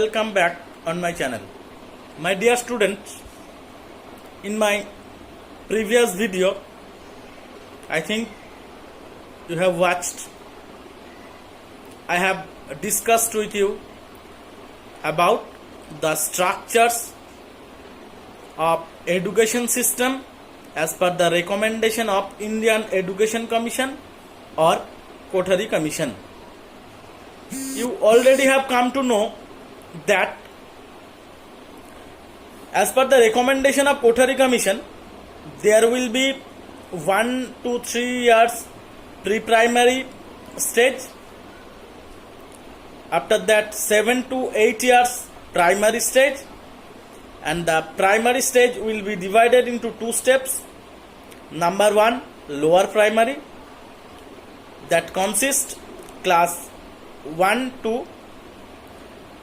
welcome back on my channel. My dear students, in my previous video, I think you have watched, I have discussed with you about the structures of education system as per the recommendation of Indian Education Commission or Kothari Commission. You already have come to know that as per the recommendation of Kothari Commission, there will be 1 to 3 years pre-primary stage. After that 7 to 8 years primary stage, and the primary stage will be divided into 2 steps. Number 1, lower primary, that consists class 1 to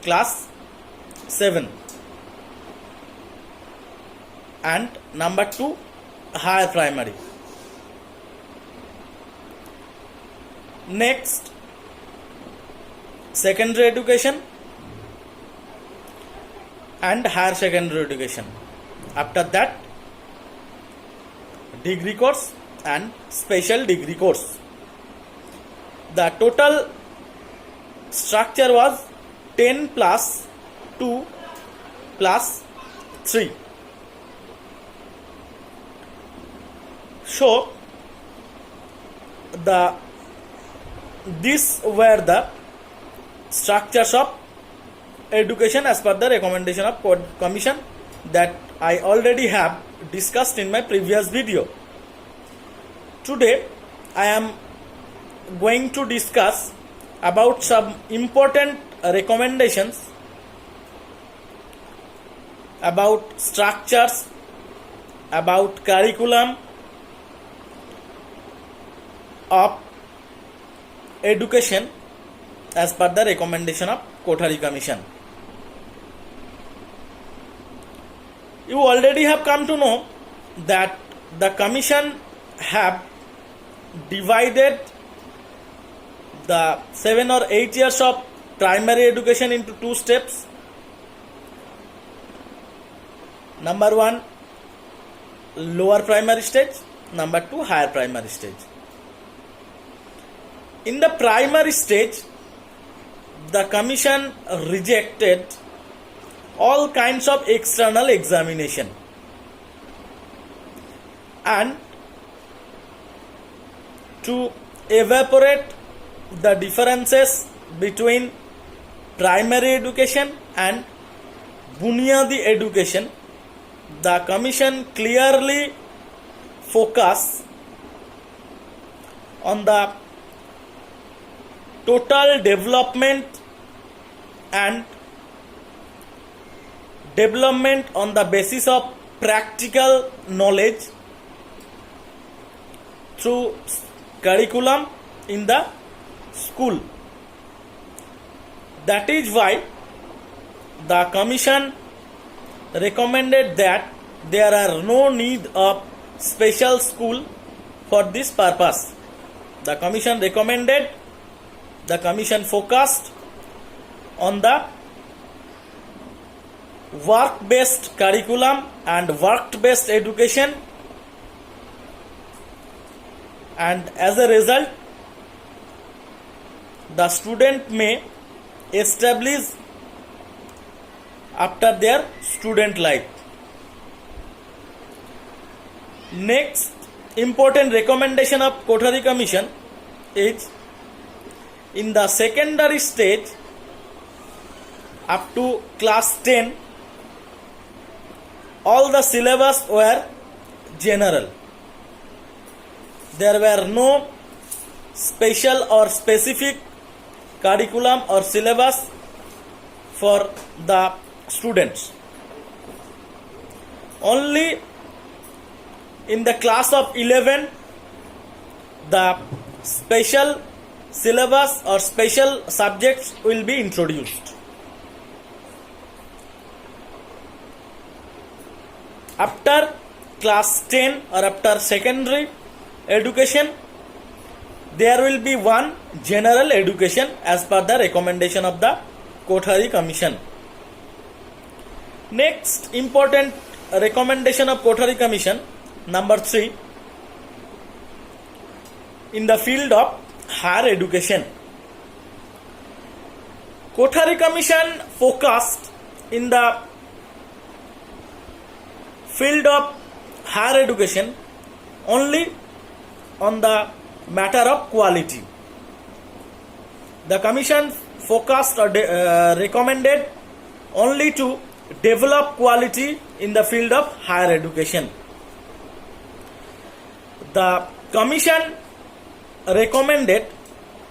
class 7, and number 2, higher primary. Next, secondary education and higher secondary education. After that, degree course and special degree course. The total structure was 10 plus 2 plus 3. So, these were the structures of education as per the recommendation of Commission that I already have discussed in my previous video. Today, I am going to discuss about some important recommendations about structures, about curriculum of education as per the recommendation of Kothari Commission. You already have come to know that the Commission have divided the 7 or 8 years of primary education into 2 steps. Number 1, lower primary stage. Number 2, higher primary stage. In the primary stage, the Commission rejected all kinds of external examination and to evaporate the differences between primary education and Bunyadi education, the Commission clearly focus on the total development and development on the basis of practical knowledge through curriculum in the school. That is why the Commission recommended that there are no need of special school for this purpose. The Commission recommended, the Commission focused on the work-based curriculum and work-based education, and as a result, the student may establish after their student life. Next important recommendation of Kothari Commission is in the secondary stage up to class 10, all the syllabus were general. There were no special or specific curriculum or syllabus for the students. Only in the class of 11, the special syllabus or special subjects will be introduced. After class 10 or after secondary education, there will be one general education as per the recommendation of the Kothari Commission. Next important recommendation of Kothari Commission, number 3, in the field of higher education. Kothari Commission focused in the field of higher education only on the matter of quality. The Commission focused or recommended only to develop quality in the field of higher education. The Commission recommended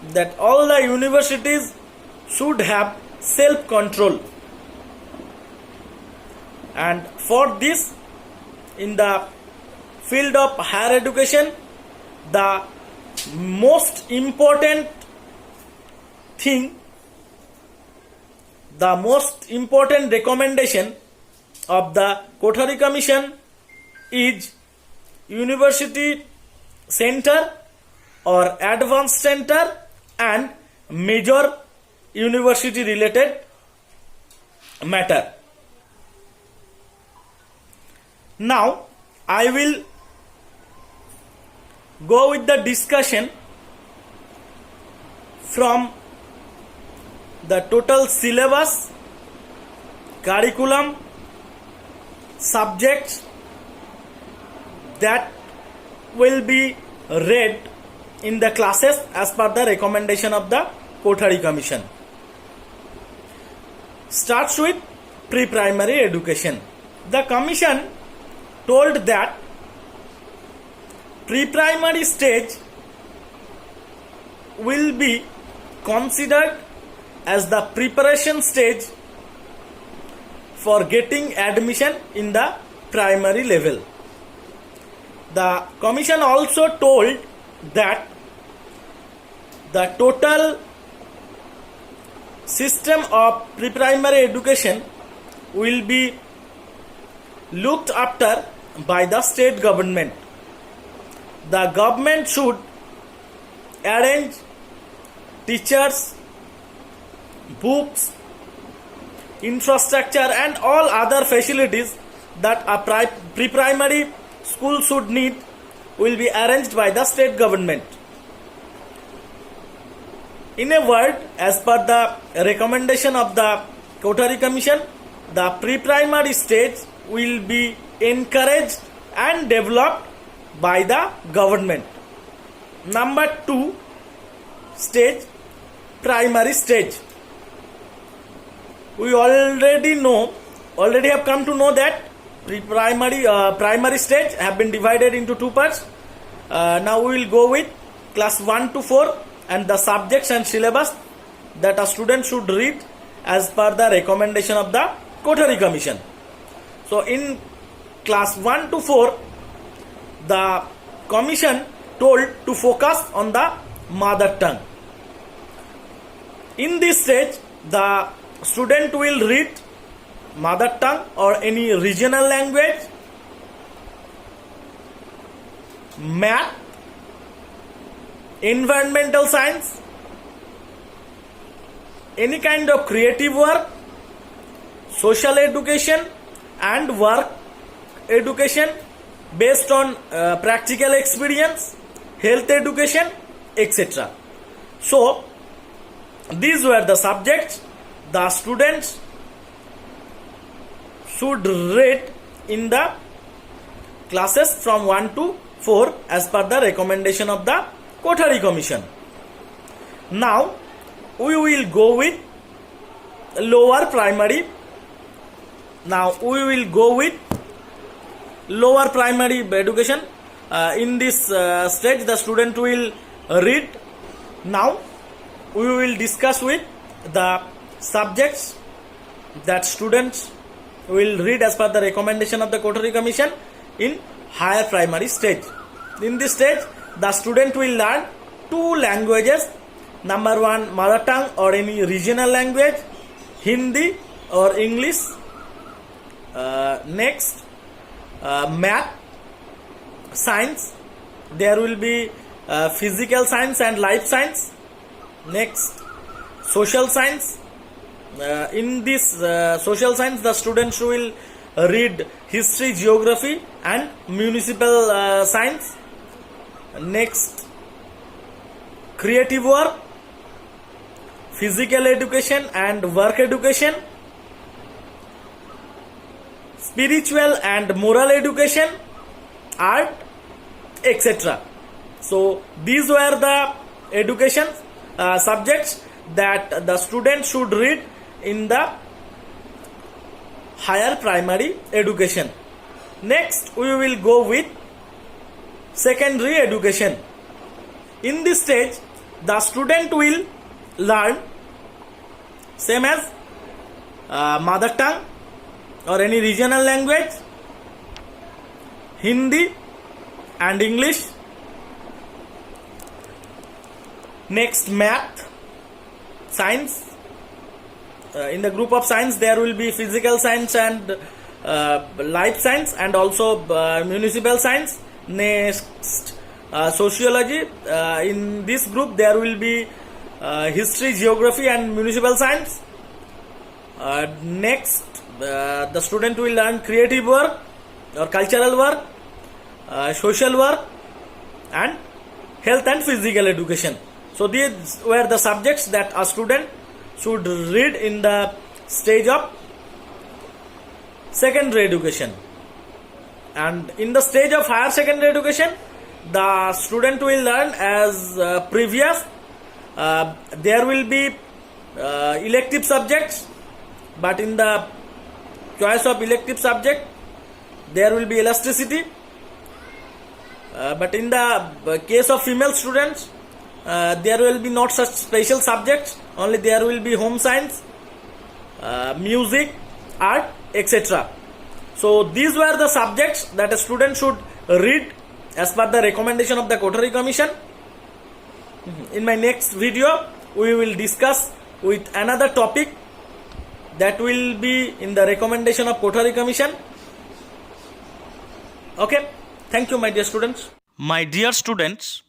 that all the universities should have self-control, and for this, in the field of higher education, the most important thing, the most important recommendation of the Kothari Commission is university center or advanced center and major university related matter. Now I will go with the discussion from the total syllabus, curriculum, subjects that will be read in the classes as per the recommendation of the Kothari Commission. Starts with pre-primary education. The Commission told that pre-primary stage will be considered as the preparation stage for getting admission in the primary level. The Commission also told that the total system of pre-primary education will be looked after by the state government. The government should arrange teachers, books, infrastructure and all other facilities that a pre-primary school should need will be arranged by the state government. In a word, as per the recommendation of the Kothari Commission, the pre-primary stage will be encouraged and developed by the government. Number 2 stage, primary stage. We already have come to know that primary stage have been divided into 2 parts. Now we will go with class 1 to 4 and the subjects and syllabus that a student should read as per the recommendation of the Kothari Commission. So in class 1 to 4, the Commission told to focus on the mother tongue. In this stage, the student will read mother tongue or any regional language, math, environmental science, any kind of creative work, social education and work education based on practical experience, health education, etc. So these were the subjects the students should read in the classes from 1 to 4 as per the recommendation of the Kothari Commission. Now we will go with lower primary. Lower primary education. In this stage, the student will read. Now we will discuss with the subjects that students will read as per the recommendation of the Kothari Commission in higher primary stage. In this stage, the student will learn 2 languages. Number 1, mother tongue or any regional language, Hindi or English. Next, math, science. There will be physical science and life science. Next, social science. in this social science, the students will read history, geography, and municipal science. Next, creative work, physical education and work education, spiritual and moral education, art, etc. So these were the education subjects that the student should read in the higher primary education. Next, we will go with secondary education. In this stage, the student will learn same as mother tongue or any regional language, Hindi and English. Next, math, science. In the group of science, there will be physical science and life science, and also municipal science. Next, sociology. In this group, there will be history, geography, and municipal science. Next, the student will learn creative work or cultural work, social work, and health and physical education. So these were the subjects that a student should read in the stage of secondary education. And in the stage of higher secondary education, the student will learn as previous. There will be elective subjects, but in the choice of elective subject, there will be elasticity. But in the case of female students, there will be not such special subjects, only there will be home science, music, art, etc. So these were the subjects that a student should read as per the recommendation of the Kothari Commission. In my next video, we will discuss with another topic that will be in the recommendation of Kothari Commission. Okay, thank you, my dear students. My dear students,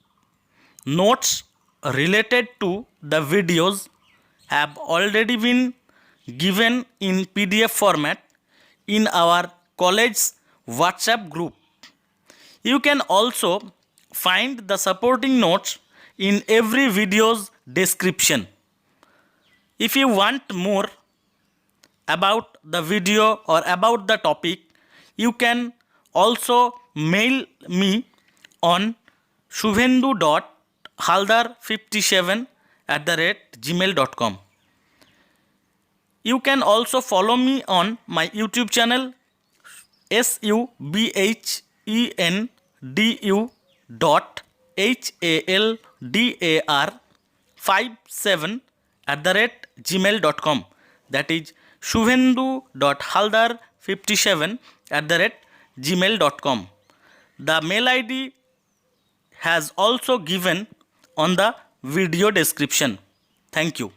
notes related to the videos have already been given in PDF format in our college WhatsApp group. You can also find the supporting notes in every video's description. If you want more about the video or about the topic, you can also mail me on shubhendu.haldar57@gmail.com. You can also follow me on my YouTube channel subhendu.haldar57@gmail.com. That is shubhendu.haldar57@gmail.com. The mail ID has also given on the video description. Thank you.